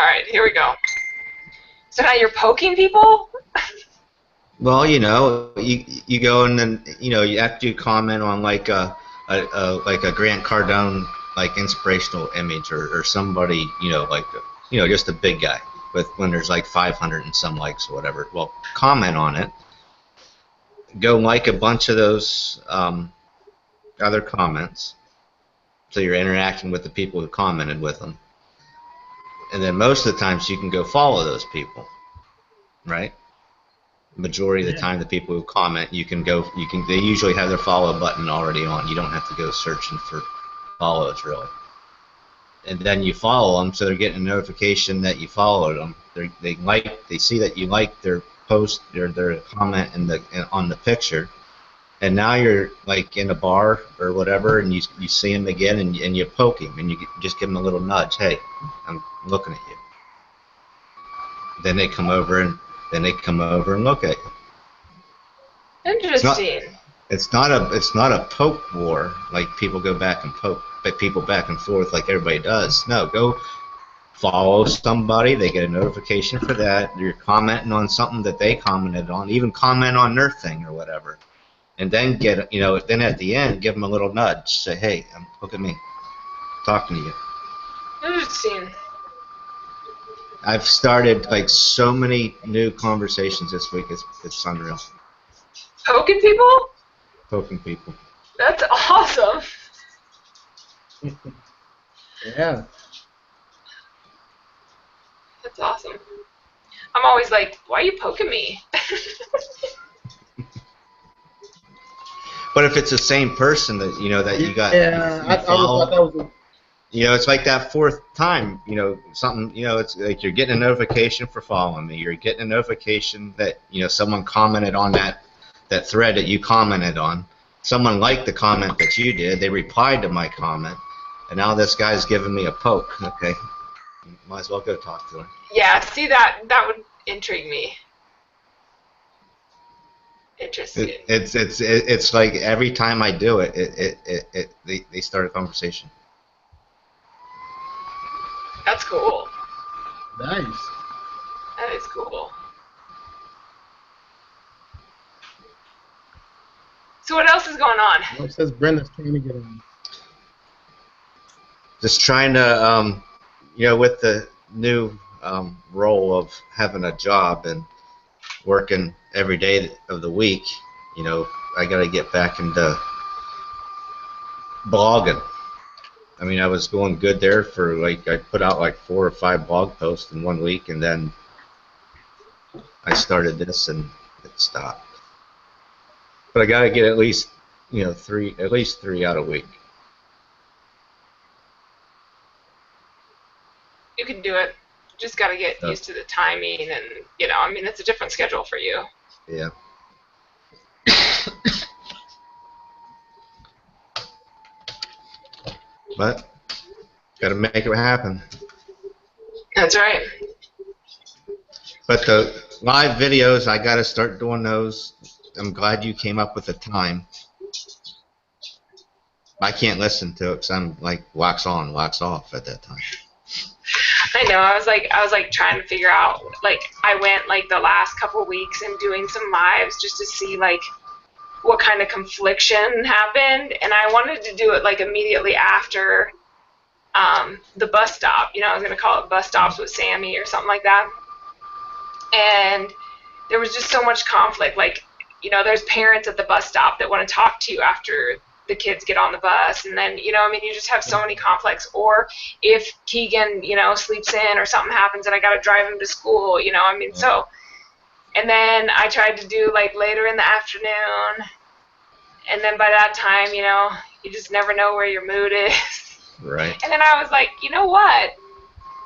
right, here we go. So now you're poking people? Well, you go and then after you comment on like a Grant Cardone like inspirational image or somebody like just a big guy with when there's like 500 and some likes or whatever. Well, comment on it. Go like a bunch of those other comments, so you're interacting with the people who commented with them. And then most of the times you can go follow those people, right? Majority of the time, the people who comment, they usually have their follow button already on. You don't have to go searching for follows really. And then you follow them, so they're getting a notification that you followed them. They see that you like their post, their comment on the picture, and now you're like in a bar or whatever, and you see them again, and you poke him, and you just give them a little nudge. Hey, I'm looking at you. Then they come over and look at you. Interesting. It's not a poke war like people go back and poke people back and forth like everybody does. No, go follow somebody. They get a notification for that. You're commenting on something that they commented on. Even comment on their thing or whatever, and then then at the end give them a little nudge. Say, hey, look at me, talking to you. Interesting. I've started like so many new conversations this week. It's unreal. Poking people? Poking people. That's awesome. Yeah. That's awesome. I'm always like, why are you poking me? But if it's the same person that that you got, I thought that was. It's like that fourth time, something, it's like you're getting a notification for following me. You're getting a notification that, someone commented on that thread that you commented on. Someone liked the comment that you did. They replied to my comment. And now this guy's giving me a poke. Okay. Might as well go talk to him. Yeah, see, that would intrigue me. Interesting. It's like every time I do it, they start a conversation. That's cool. Nice. That is cool. So what else is going on? It says Brenda's trying to get in. Just trying to, with the new role of having a job and working every day of the week, I got to get back into blogging. I mean, I was going good there for I put out like 4 or 5 blog posts in 1 week, and then I started this and it stopped. But I got to get at least 3 out a week. You can do it. Just got to get used to the timing, and it's a different schedule for you. Yeah. But got to make it happen. That's right. But the live videos, I got to start doing those. I'm glad you came up with the time. I can't listen to it because I'm like wax on, wax off at that time. I know. I was like trying to figure out. Like, I went like the last couple weeks and doing some lives just to see like what kind of confliction happened, and I wanted to do it like immediately after the bus stop. I was gonna call it Bus Stops with Sammy or something like that. And there was just so much conflict. Like, there's parents at the bus stop that want to talk to you after the kids get on the bus, and then you just have so many conflicts. Or if Keegan sleeps in or something happens and I gotta drive him to school, so. And then I tried to do like later in the afternoon, and then by that time you just never know where your mood is. Right. And then I was like, you know what,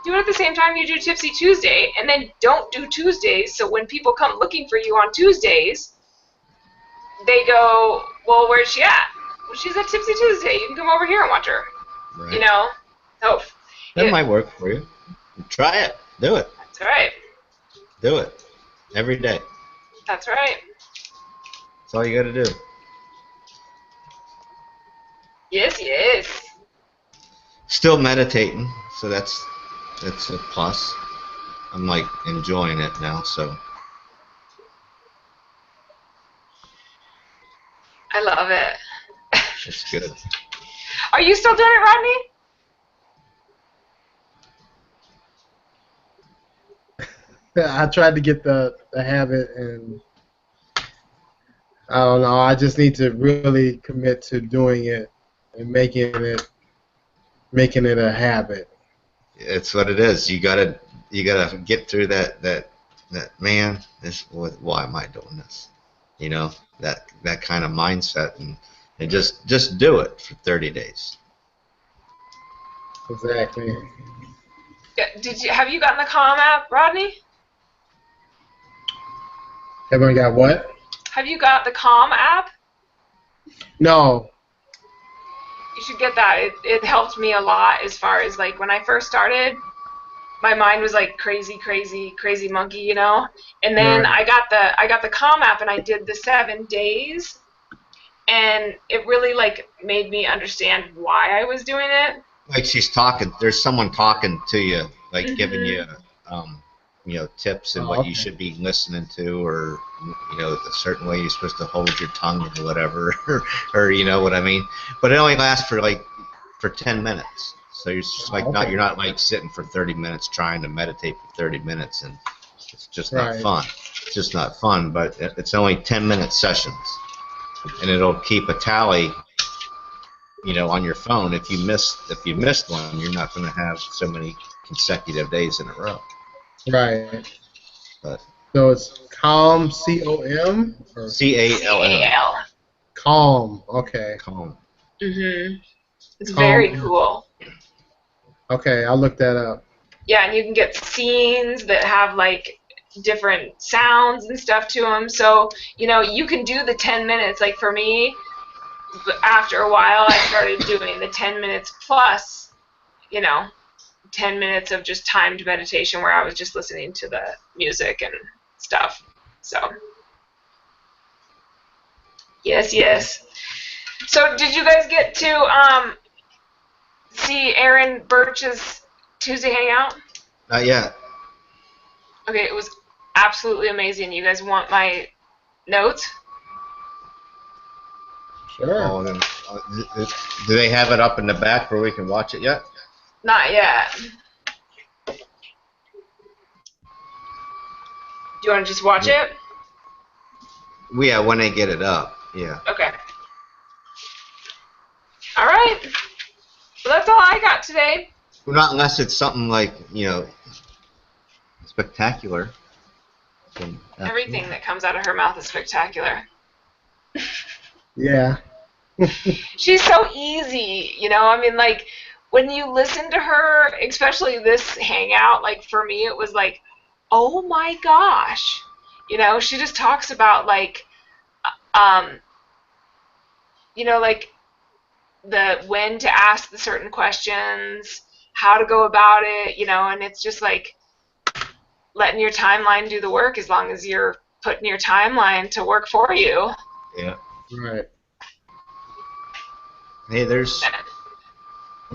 do it at the same time you do Tipsy Tuesday, and then don't do Tuesdays, so when people come looking for you on Tuesdays, they go, well, where's she at? Well, she's at Tipsy Tuesday. You can come over here and watch her. Right. So that might work for you. Try it. Do it. That's right. Do it. Every day. That's right. That's all you got to do. Yes. Still meditating, so that's a plus. I'm like enjoying it now. So I love it. it's good. Are you still doing it, Rodney? I tried to get the habit, and I don't know. I just need to really commit to doing it and making it a habit. It's what it is. You gotta get through that man. Why am I doing this? You know, that kind of mindset, and just do it for 30 days. Exactly. Yeah, have you gotten the Calm app, Rodney? Everyone got what? Have you got the Calm app? No. You should get that. It helped me a lot as far as like when I first started. My mind was like crazy, crazy, crazy monkey, you know. And then Right. I got the Calm app and I did the 7 days, and it really like made me understand why I was doing it. Like she's talking. There's someone talking to you, like giving you, Mhm. um, tips and Oh, what you okay. should be listening to, or a certain way you're supposed to hold your tongue or whatever, or you know what I mean. But it only lasts for 10 minutes. So you're just Oh, like not okay. you're not like sitting for 30 minutes trying to meditate for 30 minutes, and it's just not Right. fun. It's just not fun. But it's only 10-minute sessions, and it'll keep a tally, on your phone. If you missed one, you're not going to have so many consecutive days in a row. Right. But So it's calm, C-O-M, or CALM, CAL. calm. Okay. calm. Mhm. It's Calm. very cool. Okay, I'll look that up. Yeah, and you can get scenes that have like different sounds and stuff to them. So, you can do the 10 minutes. Like for me, after a while, I started doing the 10 minutes plus, you know, 10 minutes of just timed meditation where I was just listening to the music and stuff. So, yes, yes. So, did you guys get to see Aaron Birch's Tuesday Hangout? Not yet. Okay, it was absolutely amazing. You guys want my notes? Sure. Oh, then, do they have it up in the back where we can watch it yet? Not yet. Do you want to just watch it? Yeah, when they get it up. Yeah. Okay. All right. Well, that's all I got today. Well, not unless it's something like spectacular. Then Everything absolutely. that comes out of her mouth is spectacular. Yeah. She's so easy, I mean, like, when you listen to her, especially this hangout, like, for me, it was like, oh my gosh. She just talks about, like, um, like, the when to ask the certain questions, how to go about it, and it's just like letting your timeline do the work as long as you're putting your timeline to work for you. Yeah. Right. Hey, there's.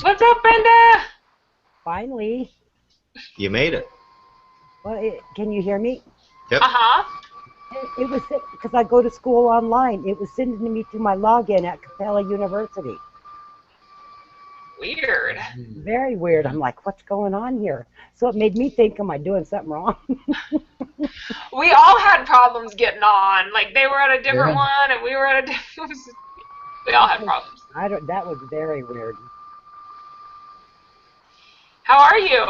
What's up, Brenda? Finally. You made it. Well, can you hear me? Yep. Uh-huh. It was because I go to school online. It was sending me to my login at Capella University. Weird. Very weird. I'm like, what's going on here? So it made me think, am I doing something wrong? We all had problems getting on. Like, they were at a different Yeah. one, and we were at a different. We all had problems. That was very weird. How are you?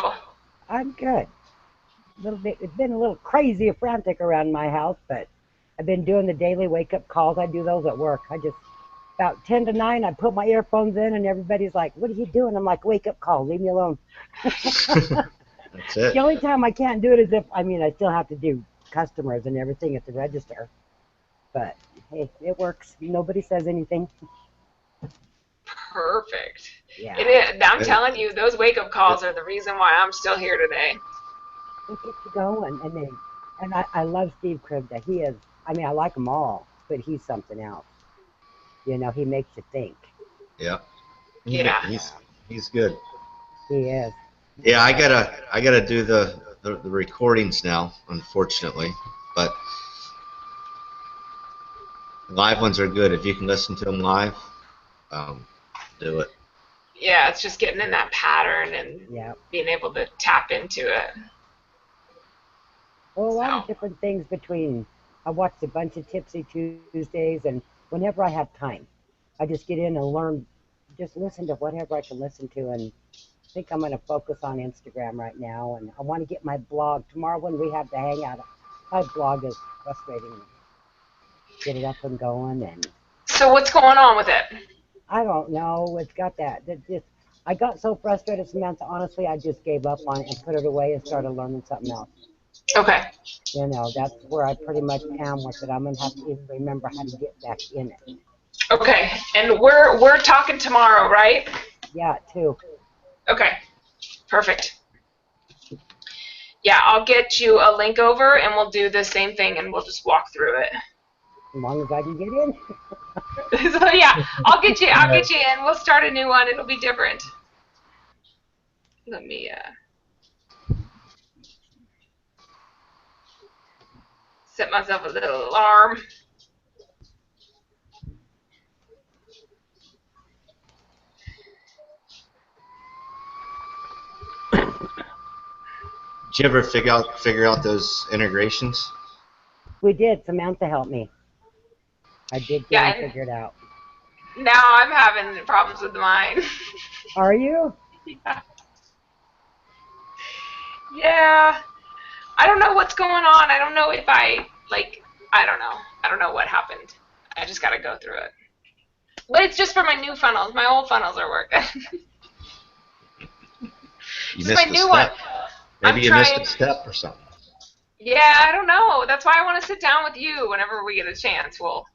I'm good. A little bit. It's been a little crazy and frantic around my house, but I've been doing the daily wake-up calls. I do those at work. About 10 to 9, I put my earphones in, and everybody's like, what are you doing? I'm like, wake-up call. Leave me alone. That's it. The only time I can't do it is I still have to do customers and everything at the register. But, hey, it works. Nobody says anything. Perfect. Yeah. It is. I'm telling you, those wake-up calls are the reason why I'm still here today. It gets you going. And I love Steve Kribda. He is, I like them all, but he's something else. He makes you think. Yeah. Yeah. He's good. He is. Yeah, I gotta do the the recordings now, unfortunately, but live ones are good. If you can listen to them live, do it. Yeah, it's just getting in that pattern and Yeah. being able to tap into it. Well, a lot of So, different things between. I watched a bunch of Tipsy Tuesdays, and whenever I have time, I just get in and learn, just listen to whatever I can listen to, and I think I'm going to focus on Instagram right now, and I want to get my blog. Tomorrow when we have the hangout, my blog is frustrating me. Get it up and going, and so what's going on with it? I don't know. It's got that just. I got so frustrated, Samantha. Honestly, I just gave up on it and put it away and started learning something else. Okay. You know, that's where I pretty much am with it. I'm gonna have to even remember how to get back in it. Okay. And we're talking tomorrow, right? Yeah, too. Okay. Perfect. Yeah, I'll get you a link over and we'll do the same thing and we'll just walk through it. As long as I can get in. So yeah, I'll get you in. We'll start a new one. It'll be different. Let me set myself a little alarm. Did you ever figure out those integrations? We did. Samantha helped me. I did get Yeah, it figured out. Now I'm having problems with mine. Are you? Yeah. Yeah. I don't know what's going on. I don't know if I don't know. I don't know what happened. I just gotta go through it. But it's just for my new funnels. My old funnels are working. You This is missed my a new step. one. Maybe I'm you missed trying. a step or something. Yeah, I don't know. That's why I want to sit down with you whenever we get a chance. We'll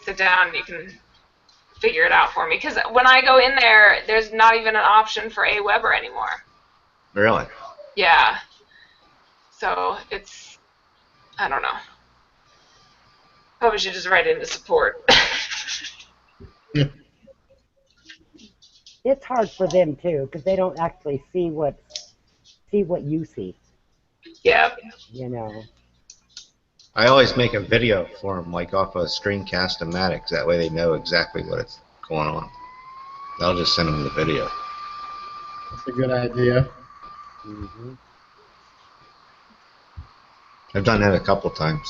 sit down and you can figure it out for me. Because when I go in there, there's not even an option for Aweber anymore. Really? Yeah. So it's, I don't know. Probably should just write into support. It's hard for them too, because they don't actually see what you see. Yep. You know. I always make a video for them, like off a Screencast-O-Matic. That way they know exactly what's going on. I'll just send them the video. That's a good idea. Mm-hmm. I've done that a couple times.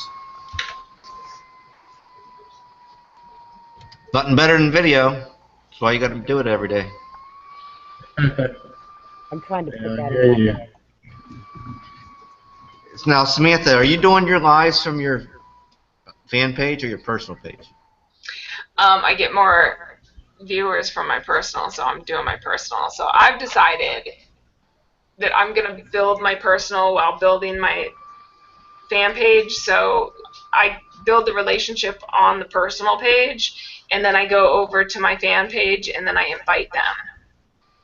Nothing better than video. That's why you got to do it every day. I'm trying to put Yeah, I that hear in my you. head. Now, Samantha, are you doing your lives from your fan page or your personal page? I get more viewers from my personal, so I'm doing my personal. So I've decided that I'm going to build my personal while building my fan page. So I build the relationship on the personal page, and then I go over to my fan page, and then I invite them.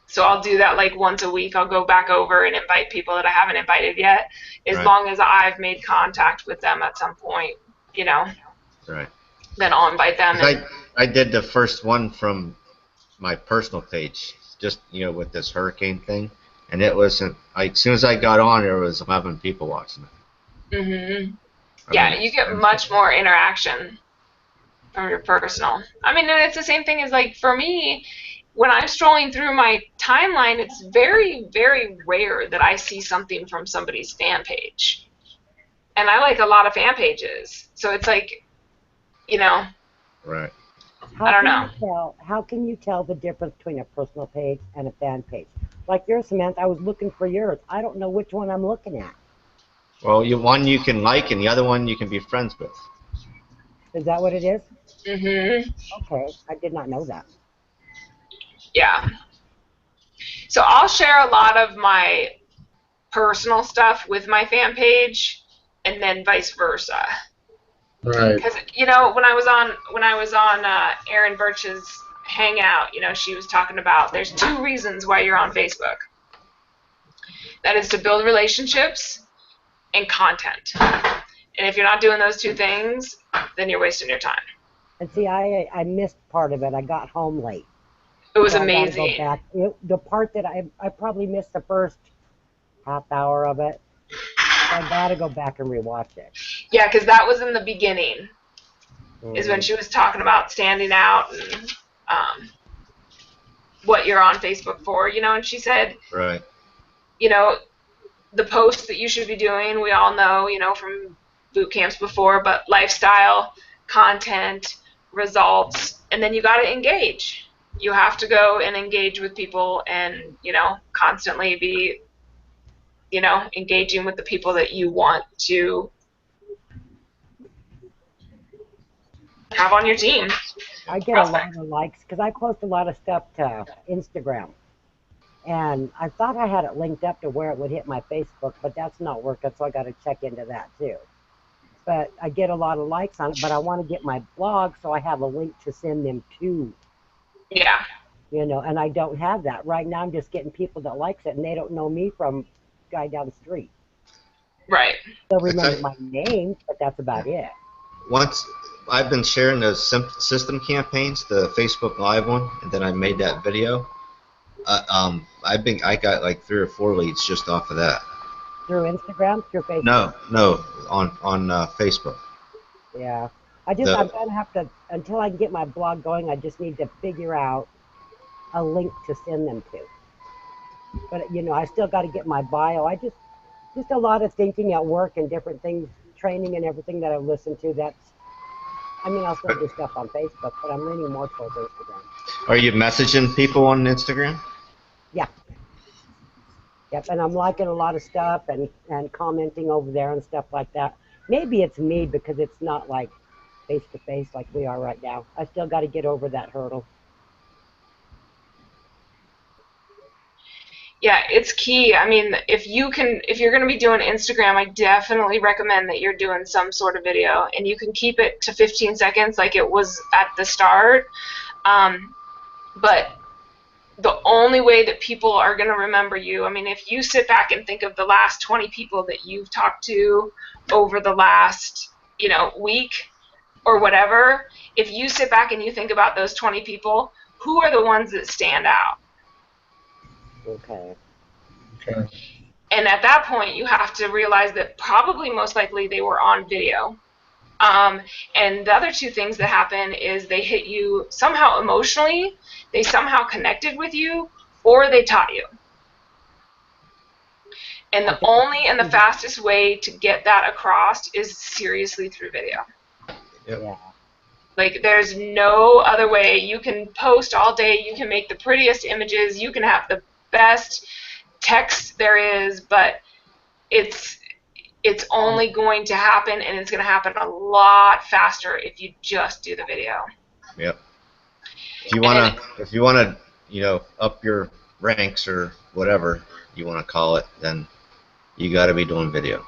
So I'll do that like once a week. I'll go back over and invite people that I haven't invited yet, as Right. long as I've made contact with them at some point, Right. then I'll invite them. 'Cause I did the first one from my personal page, just with this hurricane thing, and it wasn't like as soon as I got on, there was 11 people watching it. Mm-hmm. I Yeah, mean, you get much more interaction from your personal. I mean, and it's the same thing as like for me, when I'm strolling through my timeline, it's very, very rare that I see something from somebody's fan page. And I like a lot of fan pages. So it's like, Right. I don't know. How can you tell the difference between a personal page and a fan page? Like yours, Samantha, I was looking for yours. I don't know which one I'm looking at. Well, one you can like, and the other one you can be friends with. Is that what it is? Mm-hmm. Okay, I did not know that. Yeah. So I'll share a lot of my personal stuff with my fan page, and then vice versa. Right. Because when I was on Erin Birch's Hangout, she was talking about there's 2 reasons why you're on Facebook. That is to build relationships and content. And if you're not doing those 2 things, then you're wasting your time. And see, I missed part of it. I got home late. It was So I gotta amazing. go back. The part that I probably missed the first half hour of it. So I gotta go back and rewatch it. Yeah, because that was in the beginning, is when Mhm. she was talking about standing out and what you're on Facebook for, and she said, Right. you know, the posts that you should be doing, we all know, from boot camps before, but lifestyle, content, results, and then you got to engage. You have to go and engage with people and, constantly be, engaging with the people that you want to have on your team. I get a lot of likes because I post a lot of stuff to Instagram. And I thought I had it linked up to where it would hit my Facebook, but that's not working, so I got to check into that too. But I get a lot of likes on it, but I want to get my blog so I have a link to send them to, Yeah. and I don't have that. Right now I'm just getting people that likes it, and they don't know me from guy down the street. Right. They'll remember my name, but that's about it. Once I've been sharing those system campaigns, the Facebook Live one, and then I made that video. I got like 3 or 4 leads just off of that. Through Instagram, through Facebook. No, on Facebook. Yeah, I'm gonna have to, until I can get my blog going, I just need to figure out a link to send them to. But I still got to get my bio. I just a lot of thinking at work and different things, training and everything that I've listened to. I'll still do stuff on Facebook, but I'm leaning more towards Instagram. Are you messaging people on Instagram? Yeah. Yep, and I'm liking a lot of stuff and commenting over there and stuff like that. Maybe it's me because it's not like face-to-face like we are right now. I still got to get over that hurdle. Yeah, it's key. I mean, if you're going to be doing Instagram, I definitely recommend that you're doing some sort of video, and you can keep it to 15 seconds like it was at the start. But the only way that people are going to remember you, if you sit back and think of the last 20 people that you've talked to over the last, week or whatever, if you sit back and you think about those 20 people, who are the ones that stand out? Okay. And at that point, you have to realize that probably most likely they were on video. And the other two things that happen is they hit you somehow emotionally, they somehow connected with you, or they taught you. And the only and the fastest way to get that across is seriously through video. Yep. Yeah. Like, there's no other way. You can post all day, you can make the prettiest images, you can have the best text there is, but it's only going to happen, and it's going to happen a lot faster if you just do the video. Yep. If you wanna, up your ranks or whatever you want to call it, then you got to be doing video.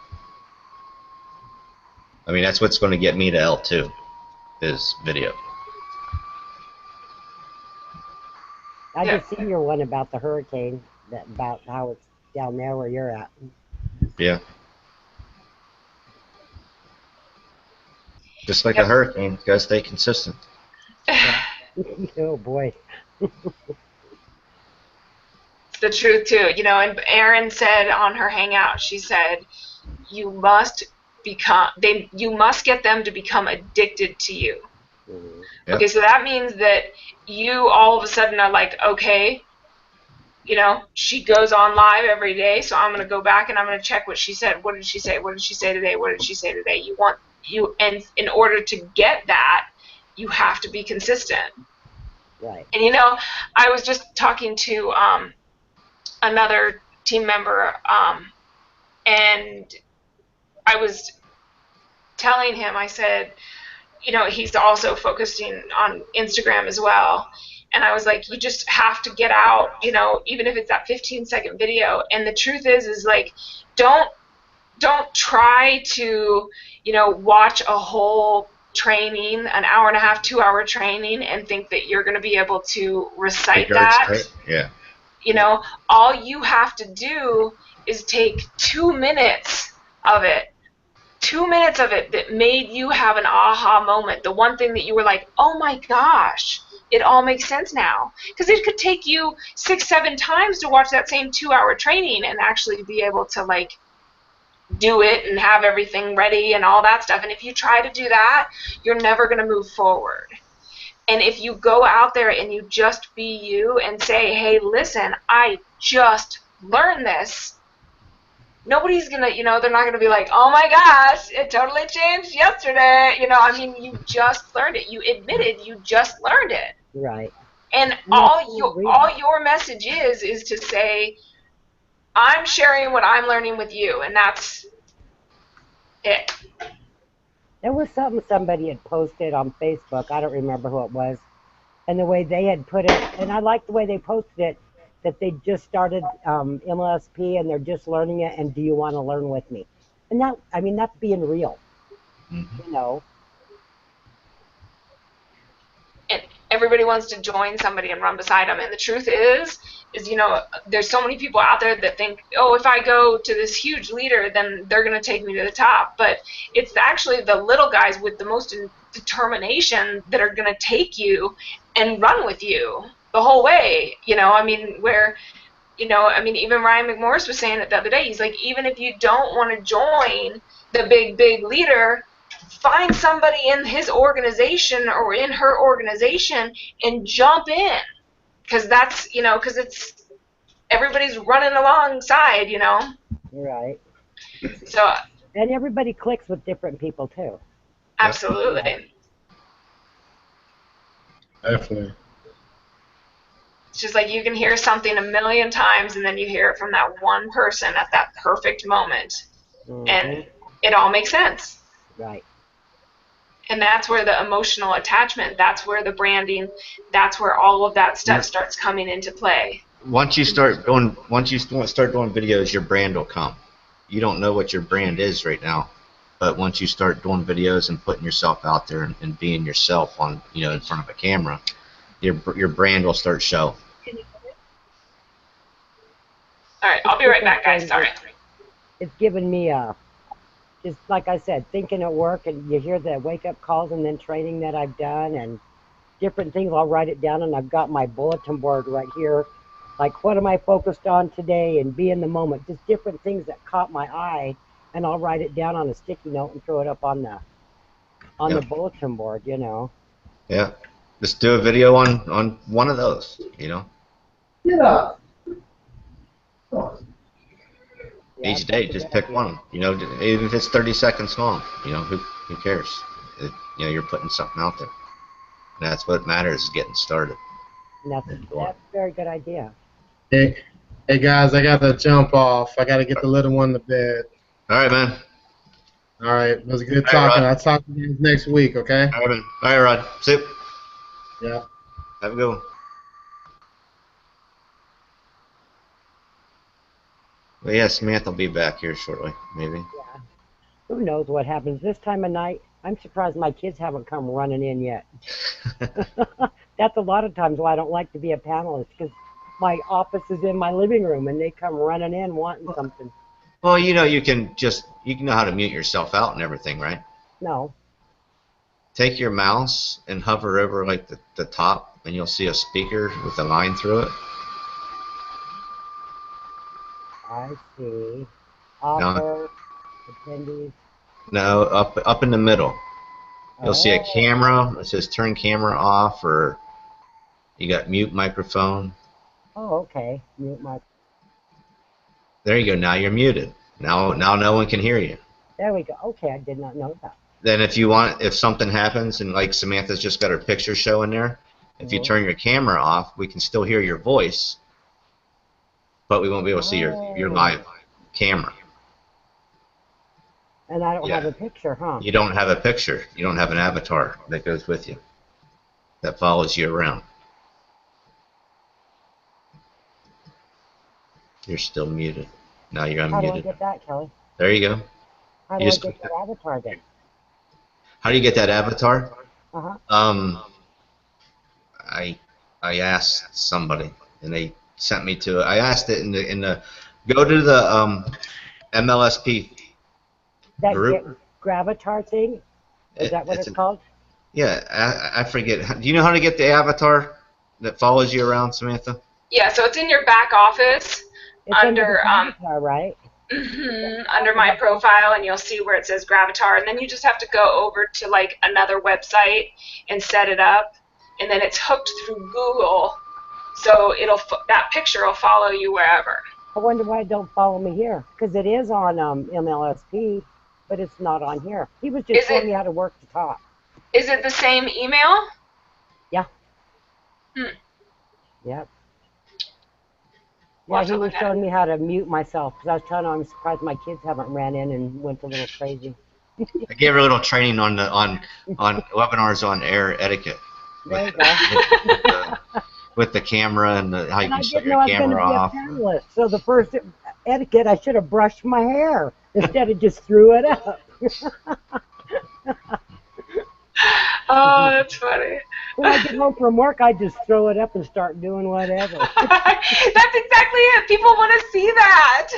That's what's going to get me to L2 is video. I just seen your one about the hurricane, about how it's down there where you're at. Yeah. Just like a hurricane, you gotta stay consistent. Oh boy. It's the truth too, and Erin said on her hangout, she said, you must get them to become addicted to you. Mm-hmm. Yep. Okay, so that means that you all of a sudden are like, okay, she goes on live every day, so I'm going to go back and I'm going to check what she said. What did she say? What did she say today? What did she say today? And in order to get that, you have to be consistent. Right. And I was just talking to another team member, and I was telling him, I said, he's also focusing on Instagram as well. And I was like, you just have to get out, even if it's that 15-second video. And the truth is like, don't try to, watch a whole training, an hour and a half, 2-hour training, and think that you're going to be able to recite that. Yeah. All you have to do is take 2 minutes of it. 2 minutes of it that made you have an aha moment. The one thing that you were like, oh my gosh, it all makes sense now. Because it could take you 6-7 times to watch that same 2-hour training and actually be able to like do it and have everything ready and all that stuff. And if you try to do that, you're never going to move forward. And if you go out there and you just be you and say, hey, listen, I just learned this, nobody's going to, they're not going to be like, oh my gosh, it totally changed yesterday. I mean, you just learned it. You admitted you just learned it. Right. And all your message is to say, I'm sharing what I'm learning with you, and that's it. There was something somebody had posted on Facebook. I don't remember who it was. And the way they had put it, and I liked the way they posted it, that they just started MLSP and they're just learning it, and do you want to learn with me? And that, I mean, that's being real, Mm-hmm. you know. And everybody wants to join somebody and run beside them. And the truth is there's so many people out there that think, oh, if I go to this huge leader, then they're going to take me to the top. But it's actually the little guys with the most determination that are going to take you and run with you the whole way. Even Ryan McMorris was saying it the other day. He's like, even if you don't want to join the big leader, find somebody in his organization or in her organization and jump in, because that's because it's everybody's running alongside. Right. So And everybody clicks with different people too. absolutely. Definitely. It's just like you can hear something a million times and then you hear it from that one person at that perfect moment, and it all makes sense. Right. And that's where the emotional attachment, that's where the branding, that's where all of that stuff starts coming into play. Once you start doing videos, your brand will come. You don't know what your brand is right now, but once you start doing videos and putting yourself out there and being yourself on, in front of a camera, your brand will start showing. All right, I'll be right back, guys. Sorry. It's given me just like I said, thinking at work, and you hear the wake-up calls and then training that I've done and different things. I'll write it down, and I've got my bulletin board right here. Like, what am I focused on today, and be in the moment. Just different things that caught my eye, and I'll write it down on a sticky note and throw it up on the bulletin board, Yeah. Just do a video on one of those, Yeah. Each day, just pick one. Even if it's 30 seconds long, who cares? You're putting something out there. And that's what matters, is getting started. And that's a very good idea. Hey guys, I got to jump off. I got to get the little one to bed. All right, man. All right, it was good All right, talking. Rod. I'll talk to you guys next week, okay? All right, man. All right, Rod. See you. Yeah. Have a good one. Well, yeah, Samantha will be back here shortly, maybe. Yeah. Who knows what happens this time of night? I'm surprised my kids haven't come running in yet. That's a lot of times why I don't like to be a panelist, because my office is in my living room and they come running in wanting something. Well, you can know how to mute yourself out and everything, right? No. Take your mouse and hover over like the top, and you'll see a speaker with a line through it. I see. Offer, attendees. No, up in the middle. You'll see a Oh. camera. It says turn camera off, or you got mute microphone. Oh, okay. Mute my. There you go. Now you're muted. Now no one can hear you. There we go. Okay, I did not know that. Then if something happens and like Samantha's just got her picture showing there, if you turn your camera off, we can still hear your voice, but we won't be able to see your live camera. And I don't Yeah. have a picture, huh? You don't have a picture. You don't have an avatar that goes with you, that follows you around. You're still muted. Now you're How do I unmuted. get that, Kelly? There you go. How do You I just get that avatar then? How do you get that avatar? Uh-huh. I asked somebody, and they sent me to. I asked it in the go to the MLSP That group. Gravatar thing? Is that what it's called? Yeah, I forget. Do you know how to get the avatar that follows you around, Samantha? Yeah, so it's in your back office It's under the avatar, right? under my profile, and you'll see where it says Gravatar, and then you just have to go over to like another website and set it up, and then it's hooked through Google, so that picture will follow you wherever. I wonder why it don't follow me here, because it is on MLSP, but it's not on here. He was just showing me how to work the top. Is it the same email? Yeah. Hmm. Yep. We'll Yeah, he was showing me how to mute myself, because I was telling him I'm surprised my kids haven't ran in and went a little crazy. I gave her a little training on webinars on air etiquette. There you go. With the camera and how you can shut your I camera off. Panelist, so the first etiquette, I should have brushed my hair instead of just threw it up. Oh, that's funny. When I get home from work, I just throw it up and start doing whatever. That's exactly it. People want to see that.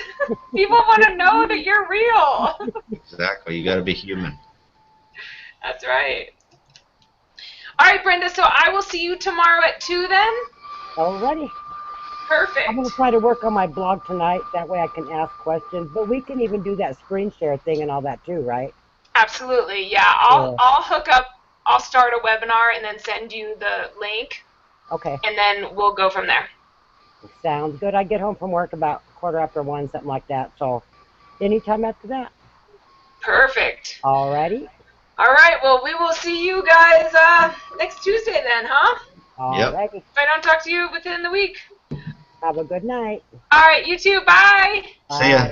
People want to know that you're real. Exactly. You got to be human. That's right. All right, Brenda, so I will see you tomorrow at 2 then? Alrighty. Perfect. I'm going to try to work on my blog tonight. That way I can ask questions. But we can even do that screen share thing and all that too, right? Absolutely, yeah. I'll hook up. I'll start a webinar and then send you the link. Okay. And then we'll go from there. Sounds good. I get home from work about 1:15, something like that. So anytime after that. Perfect. Alrighty. All right, well, we will see you guys next Tuesday then, huh? Alrighty. If I don't talk to you within the week. Have a good night. All right, you too. Bye. See ya.